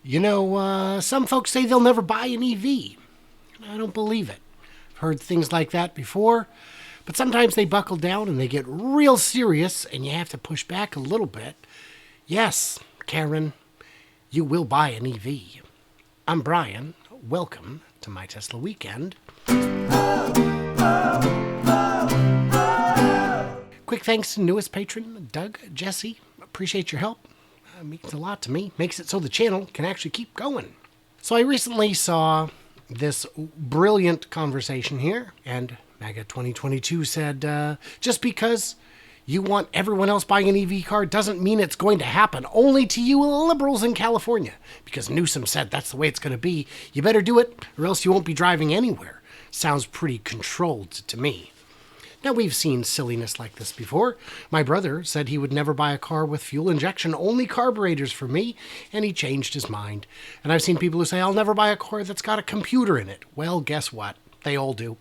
Some folks say they'll never buy an EV. I don't believe it. I've heard things like that before, but sometimes they buckle down and they get real serious and you have to push back a little bit. Yes, Karen, you will buy an EV. I'm Brian. Welcome to My Tesla Weekend. Quick thanks to newest patron, Doug Jesse. Appreciate your help. Means a lot to me. Makes it so the channel can actually keep going. So I recently saw this brilliant conversation here, and MAGA 2022 said, just because you want everyone else buying an EV car doesn't mean it's going to happen only to you liberals in California. Because Newsom said that's the way it's going to be. You better do it or else you won't be driving anywhere. Sounds pretty controlled to me. Now, we've seen silliness like this before. My brother said he would never buy a car with fuel injection, only carburetors for me, and he changed his mind. And I've seen people who say, I'll never buy a car that's got a computer in it. Well, guess what? They all do.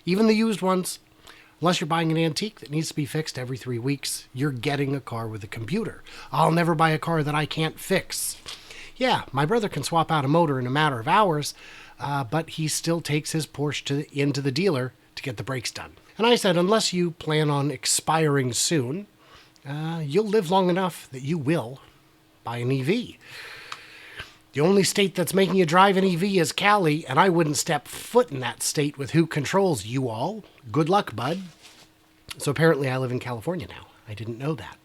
Even the used ones. Unless you're buying an antique that needs to be fixed every 3 weeks, you're getting a car with a computer. I'll never buy a car that I can't fix. Yeah, my brother can swap out a motor in a matter of hours, but he still takes his Porsche into the dealer to get the brakes done. And I said, unless you plan on expiring soon, you'll live long enough that you will buy an EV. The only state that's making you drive an EV is Cali, and I wouldn't step foot in that state with who controls you all. Good luck, bud. So apparently I live in California now. I didn't know that.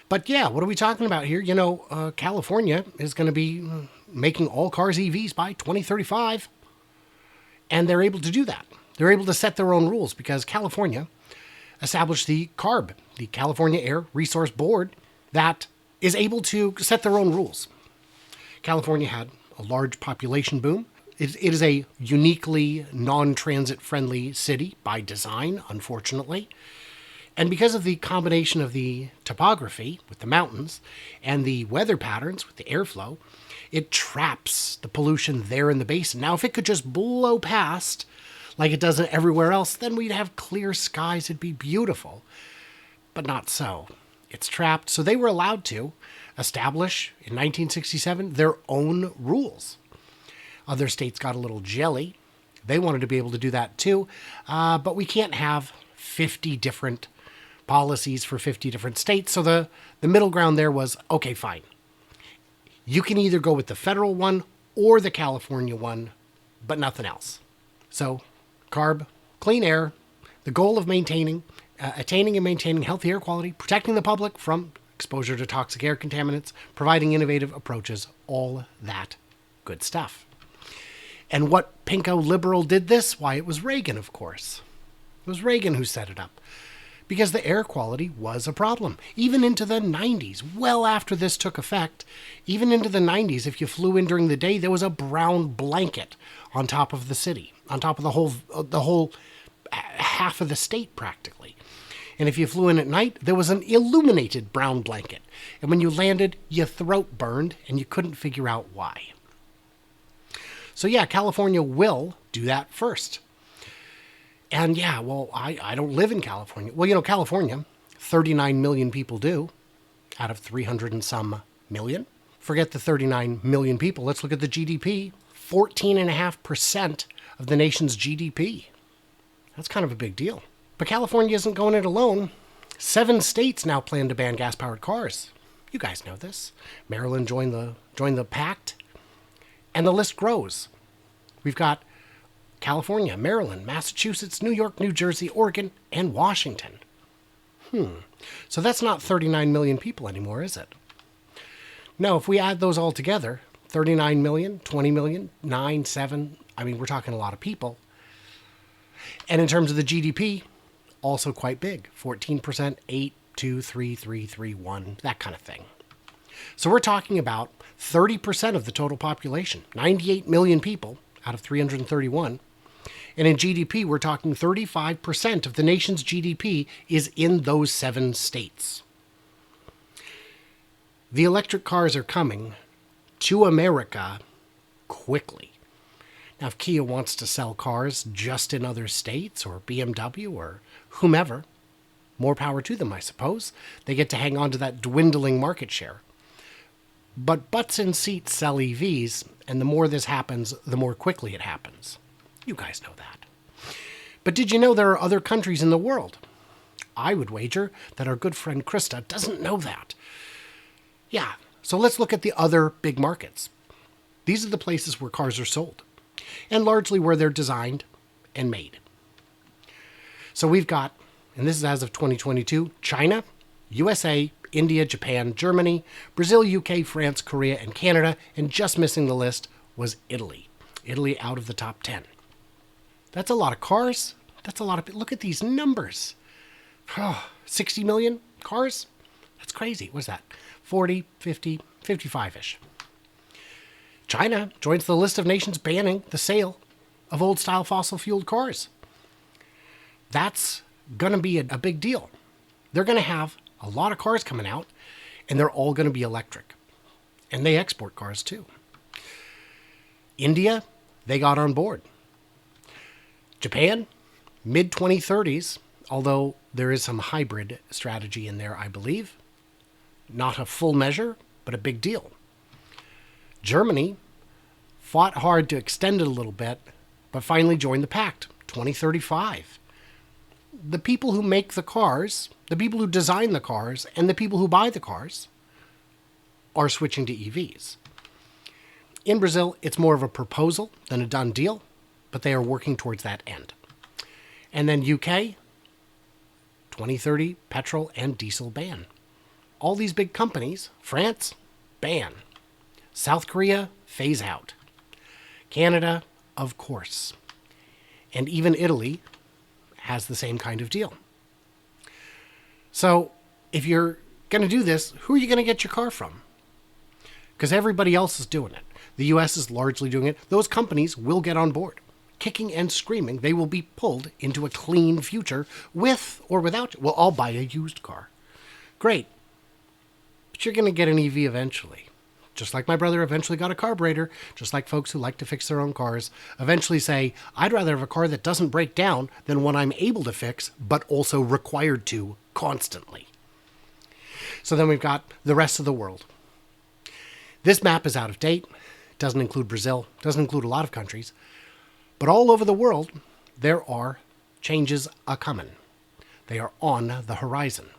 But yeah, what are we talking about here? California is going to be making all cars EVs by 2035. And they're able to do that. They're able to set their own rules because California established the CARB, the California Air Resource Board, that is able to set their own rules. California had a large population boom. It is a uniquely non-transit friendly city by design, unfortunately. And because of the combination of the topography with the mountains and the weather patterns with the airflow, it traps the pollution there in the basin. Now, if it could just blow past like it does everywhere else, then we'd have clear skies. It'd be beautiful. But not so. It's trapped. So they were allowed to establish, in 1967, their own rules. Other states got a little jelly. They wanted to be able to do that too. But we can't have 50 different policies for 50 different states. So the middle ground there was, okay, fine. You can either go with the federal one or the California one, but nothing else. So CARB, clean air, the goal of attaining and maintaining healthy air quality, protecting the public from exposure to toxic air contaminants, providing innovative approaches, all that good stuff. And what pinko liberal did this? Why, it was Reagan, of course. It was Reagan who set it up. Because the air quality was a problem. Even into the 90s, well after this took effect, even into the 90s, if you flew in during the day, there was a brown blanket on top of the city, on top of the whole half of the state practically. And if you flew in at night, there was an illuminated brown blanket. And when you landed, your throat burned and you couldn't figure out why. So yeah, California will do that first. And yeah, well, I don't live in California. Well, California, 39 million people do, out of 300 and some million. Forget the 39 million people. Let's look at the GDP. 14.5% of the nation's GDP. That's kind of a big deal. But California isn't going it alone. 7 states now plan to ban gas-powered cars. You guys know this. Maryland joined the pact, and the list grows. We've got California, Maryland, Massachusetts, New York, New Jersey, Oregon, and Washington. So that's not 39 million people anymore, is it? No, if we add those all together, 39 million, 20 million, 9, 7, we're talking a lot of people. And in terms of the GDP, also quite big. 14%, 8, 2, 3, 3, 3, 1, that kind of thing. So we're talking about 30% of the total population, 98 million people out of 331. And in GDP, we're talking 35% of the nation's GDP is in those 7 states. The electric cars are coming to America quickly. Now, if Kia wants to sell cars just in other states, or BMW, or whomever, more power to them, I suppose. They get to hang on to that dwindling market share. But butts in seats sell EVs, and the more this happens, the more quickly it happens. You guys know that. But did you know there are other countries in the world? I would wager that our good friend Krista doesn't know that. Yeah, so let's look at the other big markets. These are the places where cars are sold, and largely where they're designed and made. So we've got, and this is as of 2022, China, USA, India, Japan, Germany, Brazil, UK, France, Korea, and Canada, and just missing the list was Italy. Italy out of the top 10. That's a lot of cars. That's a lot of... Look at these numbers. 60 million cars? That's crazy. What's that? 40, 50, 55-ish. China joins the list of nations banning the sale of old-style fossil-fueled cars. That's going to be a big deal. They're going to have a lot of cars coming out, and they're all going to be electric. And they export cars, too. India, they got on board. Japan, mid-2030s, although there is some hybrid strategy in there, I believe. Not a full measure, but a big deal. Germany fought hard to extend it a little bit, but finally joined the pact, 2035. The people who make the cars, the people who design the cars, and the people who buy the cars are switching to EVs. In Brazil, it's more of a proposal than a done deal, but they are working towards that end. And then UK, 2030 petrol and diesel ban. All these big companies, France, ban. South Korea, phase out. Canada, of course. And even Italy has the same kind of deal. So if you're going to do this, who are you going to get your car from? Because everybody else is doing it. The US is largely doing it. Those companies will get on board. Kicking and screaming, they will be pulled into a clean future with or without. Well, I'll buy a used car. Great. But you're going to get an EV eventually. Just like my brother eventually got a carburetor, just like folks who like to fix their own cars eventually say, I'd rather have a car that doesn't break down than one I'm able to fix, but also required to constantly. So then we've got the rest of the world. This map is out of date. It doesn't include Brazil, doesn't include a lot of countries. But all over the world, there are changes a-coming. They are on the horizon.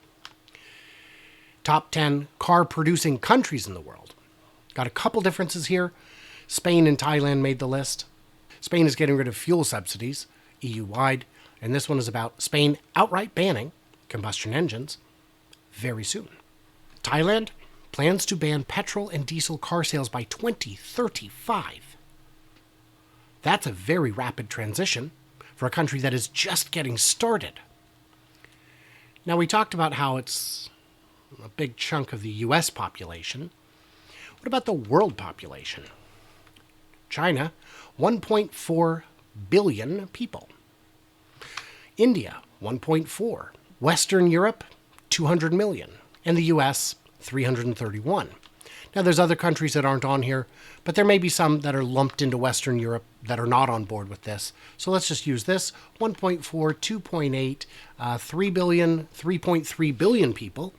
Top 10 car-producing countries in the world. Got a couple differences here. Spain and Thailand made the list. Spain is getting rid of fuel subsidies, EU-wide, and this one is about Spain outright banning combustion engines very soon. Thailand plans to ban petrol and diesel car sales by 2035. That's a very rapid transition for a country that is just getting started. Now, we talked about how it's a big chunk of the US population. What about the world population? China, 1.4 billion people. India, 1.4. Western Europe, 200 million. And the US, 331. Now, there's other countries that aren't on here, but there may be some that are lumped into Western Europe that are not on board with this. So let's just use this. 1.4, 2.8, 3 billion, 3.3 billion people.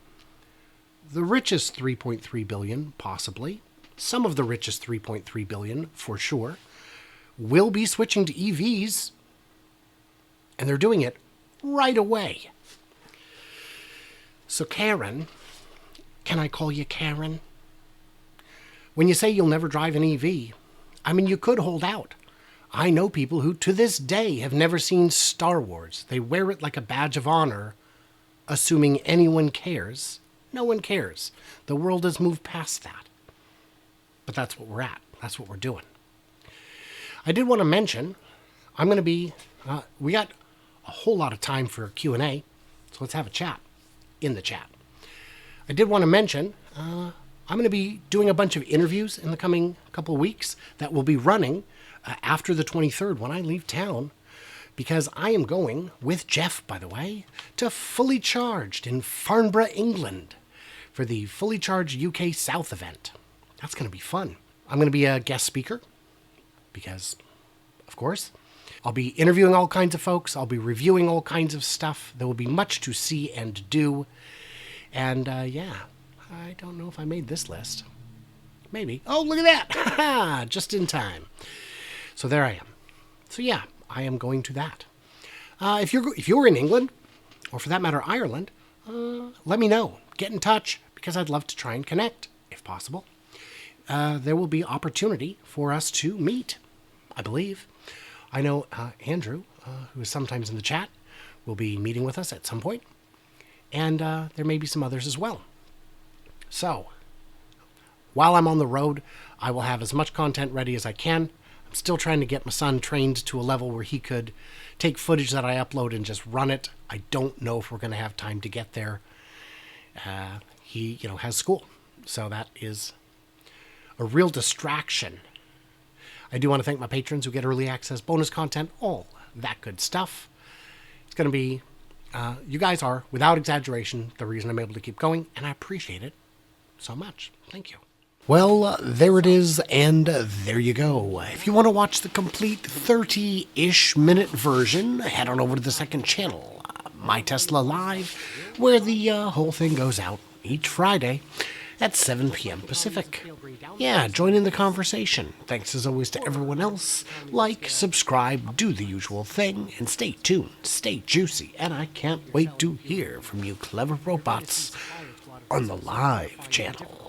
The richest 3.3 billion, possibly. Some of the richest 3.3 billion, for sure, will be switching to EVs. And they're doing it right away. So Karen, can I call you Karen? When you say you'll never drive an EV, I mean, you could hold out. I know people who, to this day, have never seen Star Wars. They wear it like a badge of honor, assuming anyone cares. No one cares. The world has moved past that. But that's what we're at. That's what we're doing. I did want to mention, I'm going to be, we got a whole lot of time for Q&A, so let's have a chat in the chat. I did want to mention, I'm going to be doing a bunch of interviews in the coming couple of weeks that will be running after the 23rd when I leave town, because I am going, with Jeff, by the way, to Fully Charged in Farnborough, England, for the Fully Charged UK South event. That's going to be fun. I'm going to be a guest speaker, because, of course, I'll be interviewing all kinds of folks. I'll be reviewing all kinds of stuff. There will be much to see and do. And, yeah, I don't know if I made this list. maybe. Oh, look at that! Just in time. So there I am. So yeah, I am going to that. If you're in England, or for that matter Ireland, let me know. Get in touch, because I'd love to try and connect, if possible. There will be opportunity for us to meet, I believe. I know Andrew, who is sometimes in the chat, will be meeting with us at some point. And there may be some others as well. So, while I'm on the road, I will have as much content ready as I can. I'm still trying to get my son trained to a level where he could take footage that I upload and just run it. I don't know if we're going to have time to get there. He, has school. So that is a real distraction. I do want to thank my patrons who get early access, bonus content, all that good stuff. It's going to be, you guys are, without exaggeration, the reason I'm able to keep going, and I appreciate it so much. Thank you. Well, there it is, and there you go. If you want to watch the complete 30-ish minute version, head on over to the second channel, My Tesla Live, where the whole thing goes out each Friday at 7 p.m. Pacific. Yeah, join in the conversation. Thanks as always to everyone else. Like, subscribe, do the usual thing, and stay tuned, stay juicy, and I can't wait to hear from you clever robots on the live channel.